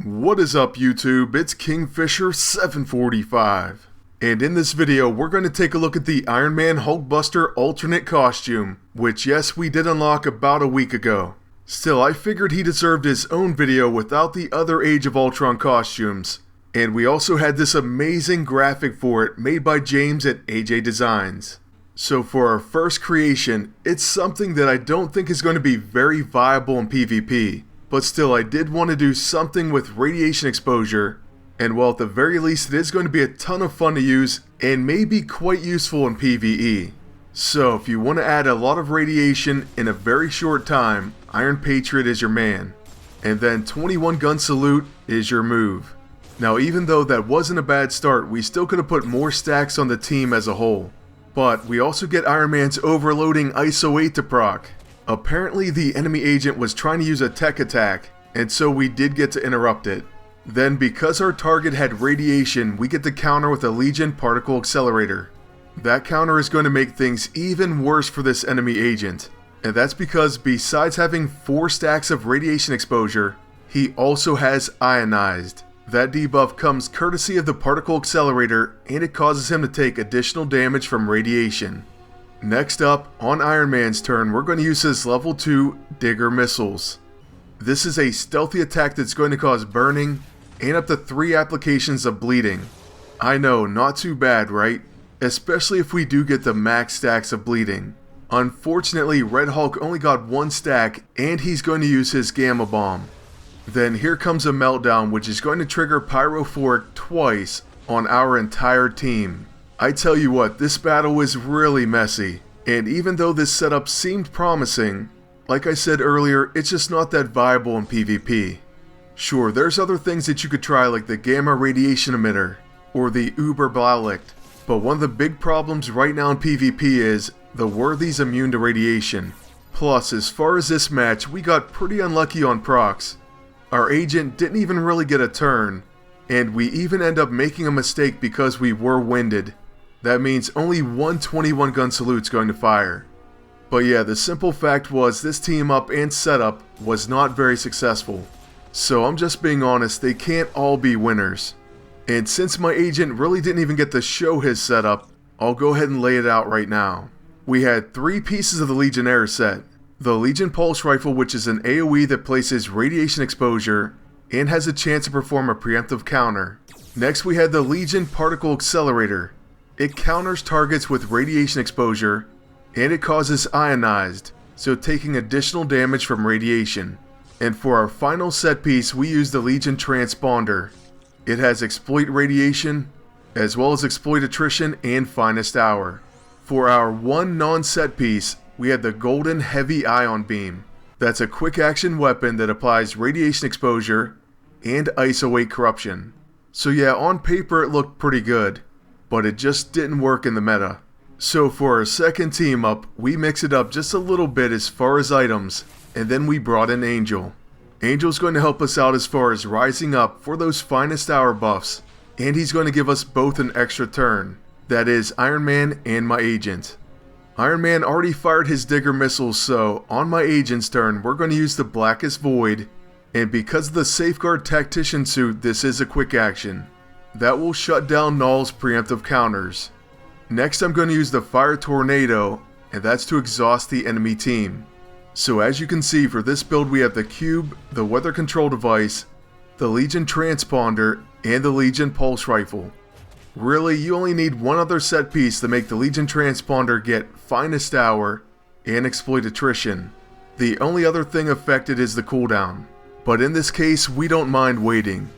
What is up YouTube, it's Kingfisher745, and in this video we're going to take a look at the Iron Man Hulkbuster alternate costume, which yes we did unlock about a week ago. Still, I figured he deserved his own video without the other Age of Ultron costumes, and we also had this amazing graphic for it made by James at AJ Designs. So for our first creation, it's something that I don't think is going to be very viable in PvP. But still, I did want to do something with radiation exposure, and well, at the very least it is going to be a ton of fun to use and may be quite useful in PvE. So if you want to add a lot of radiation in a very short time, Iron Patriot is your man. And then 21 gun salute is your move. Now even though that wasn't a bad start, we still could have put more stacks on the team as a whole. But we also get Iron Man's overloading ISO 8 to proc. Apparently the enemy agent was trying to use a tech attack, and so we did get to interrupt it. Then because our target had radiation, we get to counter with a Legion Particle Accelerator. That counter is going to make things even worse for this enemy agent, and that's because besides having 4 stacks of radiation exposure, he also has ionized. That debuff comes courtesy of the Particle Accelerator, and it causes him to take additional damage from radiation. Next up, on Iron Man's turn, we're going to use his level 2 Digger Missiles. This is a stealthy attack that's going to cause burning and up to 3 applications of bleeding. I know, not too bad, right? Especially if we do get the max stacks of bleeding. Unfortunately, Red Hulk only got 1 stack and he's going to use his Gamma Bomb. Then here comes a Meltdown, which is going to trigger Pyrophoric twice on our entire team. I tell you what, this battle is really messy, and even though this setup seemed promising, like I said earlier, it's just not that viable in PvP. Sure, there's other things that you could try like the Gamma Radiation Emitter, or the Uber Blaulicht, but one of the big problems right now in PvP is the Worthy's immune to radiation. Plus, as far as this match, we got pretty unlucky on procs. Our agent didn't even really get a turn, and we even end up making a mistake because we were winded. That means only one 21 gun salute's going to fire. But yeah, the simple fact was this team up and setup was not very successful. So I'm just being honest, they can't all be winners. And since my agent really didn't even get to show his setup, I'll go ahead and lay it out right now. We had 3 pieces of the Legionnaire set. The Legion Pulse Rifle, which is an AoE that places radiation exposure and has a chance to perform a preemptive counter. Next we had the Legion Particle Accelerator. It counters targets with radiation exposure, and it causes ionized, so taking additional damage from radiation. And for our final set piece, we use the Legion Transponder. It has Exploit Radiation, as well as Exploit Attrition and Finest Hour. For our one non-set piece, we had the Golden Heavy Ion Beam. That's a quick action weapon that applies radiation exposure and ISO 8 corruption. So yeah, on paper it looked pretty good, but it just didn't work in the meta. So for our second team up, we mix it up just a little bit as far as items, and then we brought in Angel. Angel's going to help us out as far as rising up for those Finest Hour buffs, and he's going to give us both an extra turn. That is Iron Man and my agent. Iron Man already fired his Digger Missiles, so on my agent's turn, we're going to use the Blackest Void, and because of the Safeguard Tactician suit, this is a quick action. That will shut down Null's preemptive counters. Next I'm going to use the Fire Tornado, and that's to exhaust the enemy team. So as you can see, for this build we have the Cube, the Weather Control Device, the Legion Transponder, and the Legion Pulse Rifle. Really, you only need one other set piece to make the Legion Transponder get Finest Hour and Exploit Attrition. The only other thing affected is the cooldown, but in this case we don't mind waiting.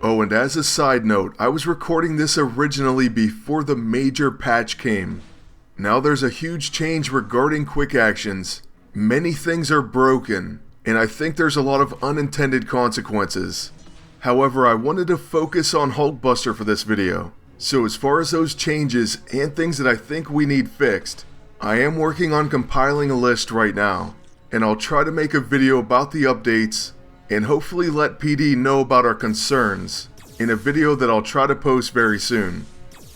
Oh, and as a side note, I was recording this originally before the major patch came. Now there's a huge change regarding quick actions. Many things are broken, and I think there's a lot of unintended consequences. However, I wanted to focus on Hulkbuster for this video. So as far as those changes and things that I think we need fixed, I am working on compiling a list right now, and I'll try to make a video about the updates and hopefully let PD know about our concerns in a video that I'll try to post very soon.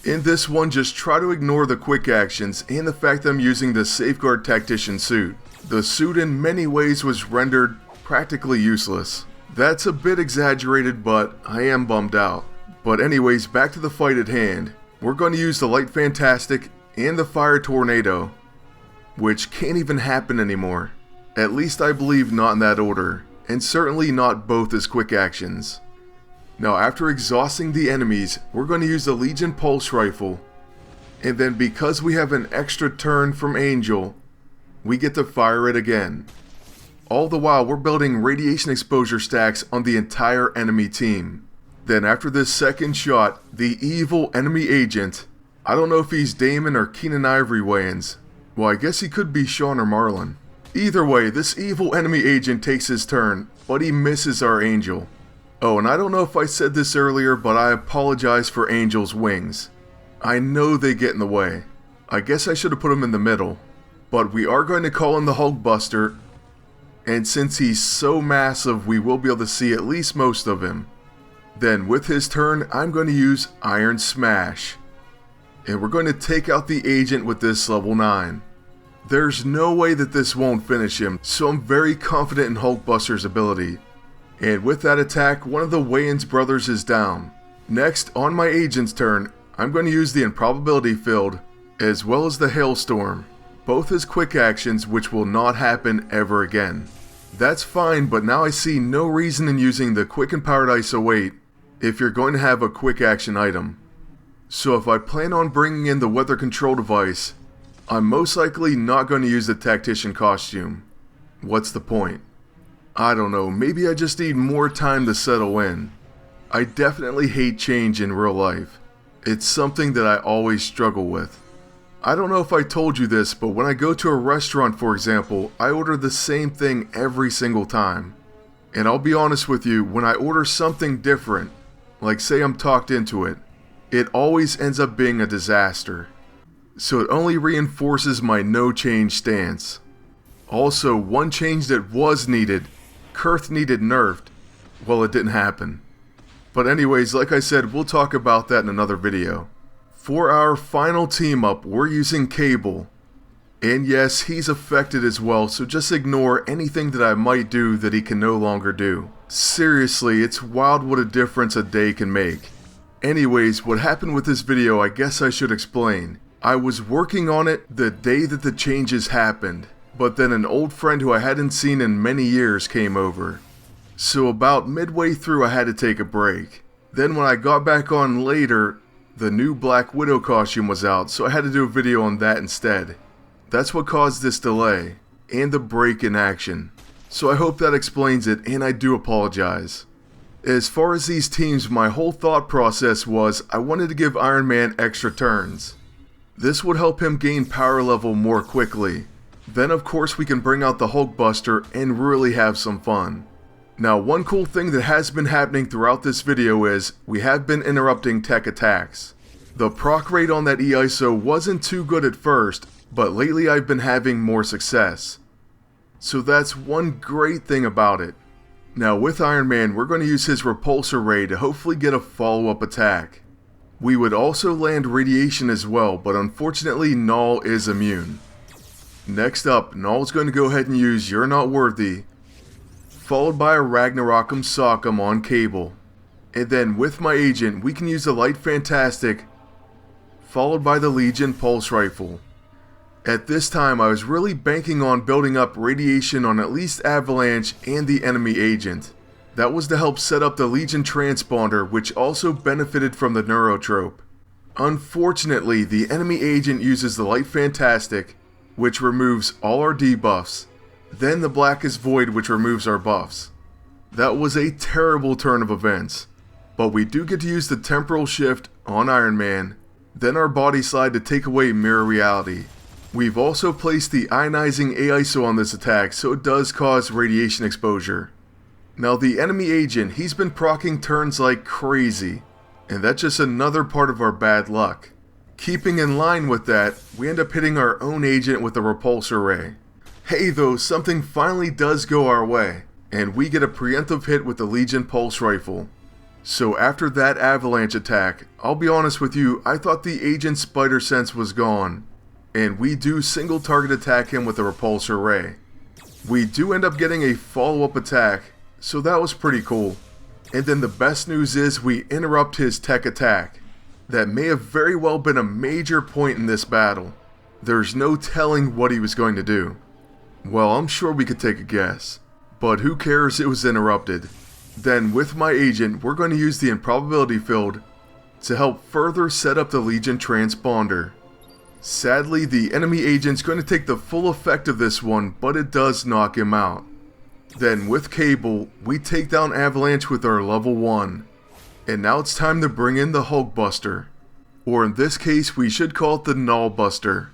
In this one, just try to ignore the quick actions and the fact that I'm using the Safeguard Tactician suit. The suit in many ways was rendered practically useless. That's a bit exaggerated, but I am bummed out. But anyways, back to the fight at hand. We're going to use the Light Fantastic and the Fire Tornado, which can't even happen anymore. At least I believe not in that order, and certainly not both as quick actions. Now after exhausting the enemies, we're going to use the Legion Pulse Rifle, and then because we have an extra turn from Angel, we get to fire it again. All the while we're building radiation exposure stacks on the entire enemy team. Then after this second shot, the evil enemy agent, I don't know if he's Damon or Keenan Ivory Wayans, well I guess he could be Sean or Marlon. Either way, this evil enemy agent takes his turn, but he misses our Angel. Oh, and I don't know if I said this earlier, but I apologize for Angel's wings. I know they get in the way. I guess I should have put them in the middle. But we are going to call in the Hulkbuster, and since he's so massive, we will be able to see at least most of him. Then with his turn, I'm going to use Iron Smash. And we're going to take out the agent with this level 9. There's no way that this won't finish him, so I'm very confident in Hulkbuster's ability. And with that attack, one of the Wayans brothers is down. Next, on my agent's turn, I'm going to use the Improbability Field, as well as the Hailstorm, both as quick actions which will not happen ever again. That's fine, but now I see no reason in using the Quick and Powered ISO 8 if you're going to have a quick action item. So if I plan on bringing in the weather control device, I'm most likely not going to use the Tactician costume. What's the point? I don't know, maybe I just need more time to settle in. I definitely hate change in real life. It's something that I always struggle with. I don't know if I told you this, but when I go to a restaurant, for example, I order the same thing every single time. And I'll be honest with you, when I order something different, like say I'm talked into it, it always ends up being a disaster. So it only reinforces my no change stance. Also, one change that was needed, Kurth needed nerfed. Well, it didn't happen. But anyways, like I said, we'll talk about that in another video. For our final team up, we're using Cable. And yes, he's affected as well, so just ignore anything that I might do that he can no longer do. Seriously, it's wild what a difference a day can make. Anyways, what happened with this video, I guess I should explain. I was working on it the day that the changes happened, but then an old friend who I hadn't seen in many years came over. So about midway through I had to take a break. Then when I got back on later, the new Black Widow costume was out, so I had to do a video on that instead. That's what caused this delay, and the break in action. So I hope that explains it, and I do apologize. As far as these teams, my whole thought process was I wanted to give Iron Man extra turns. This would help him gain power level more quickly. Then of course we can bring out the Hulkbuster and really have some fun. Now one cool thing that has been happening throughout this video is we have been interrupting tech attacks. The proc rate on that EISO wasn't too good at first, but lately I've been having more success. So that's one great thing about it. Now with Iron Man, we're going to use his Repulsor Ray to hopefully get a follow-up attack. We would also land radiation as well, but unfortunately Null is immune. Next up, Null's going to go ahead and use You're Not Worthy, followed by a Ragnarok'em Sock'em on Cable. And then with my agent, we can use the Light Fantastic, followed by the Legion Pulse Rifle. At this time, I was really banking on building up radiation on at least Avalanche and the enemy agent. That was to help set up the Legion Transponder, which also benefited from the Neurotrope. Unfortunately, the enemy agent uses the Light Fantastic, which removes all our debuffs, then the Blackest Void, which removes our buffs. That was a terrible turn of events, but we do get to use the Temporal Shift on Iron Man, then our Bodyslide to take away Mirror Reality. We've also placed the Ionizing AISO on this attack, so it does cause radiation exposure. Now the enemy agent, he's been proccing turns like crazy, and that's just another part of our bad luck. Keeping in line with that, we end up hitting our own agent with a Repulsor Ray. Hey though, something finally does go our way, and we get a preemptive hit with the Legion Pulse Rifle. So after that Avalanche attack, I'll be honest with you, I thought the agent's spider sense was gone, and we do single target attack him with a Repulsor Ray. We do end up getting a follow-up attack, so that was pretty cool. And then the best news is we interrupt his tech attack. That may have very well been a major point in this battle. There's no telling what he was going to do. Well, I'm sure we could take a guess. But who cares, it was interrupted. Then with my agent, we're going to use the Improbability Field to help further set up the Legion Transponder. Sadly, the enemy agent's going to take the full effect of this one, but it does knock him out. Then with Cable, we take down Avalanche with our level 1. And now it's time to bring in the Hulkbuster. Or in this case, we should call it the Nullbuster.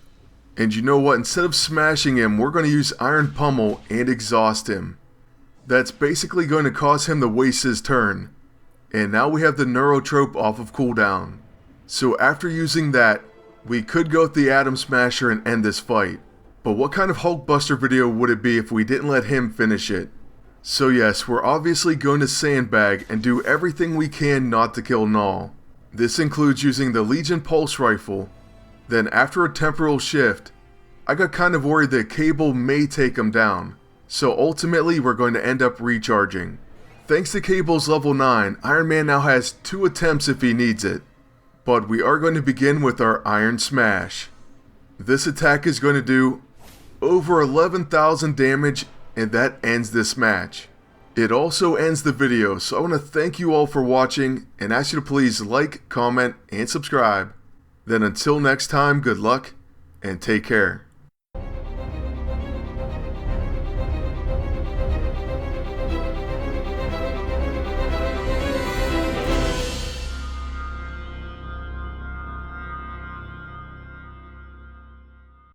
And you know what, instead of smashing him, we're going to use Iron Pummel and exhaust him. That's basically going to cause him to waste his turn. And now we have the Neurotrope off of cooldown. So after using that, we could go with the Atom Smasher and end this fight. But what kind of Hulkbuster video would it be if we didn't let him finish it? So yes, we're obviously going to sandbag and do everything we can not to kill Null. This includes using the Legion Pulse Rifle. Then after a Temporal Shift, I got kind of worried that Cable may take him down. So ultimately we're going to end up recharging. Thanks to Cable's level 9, Iron Man now has 2 attempts if he needs it. But we are going to begin with our Iron Smash. This attack is going to do over 11,000 damage, and that ends this match. It also ends the video, so I want to thank you all for watching and ask you to please like, comment, and subscribe. Then until next time, good luck and take care.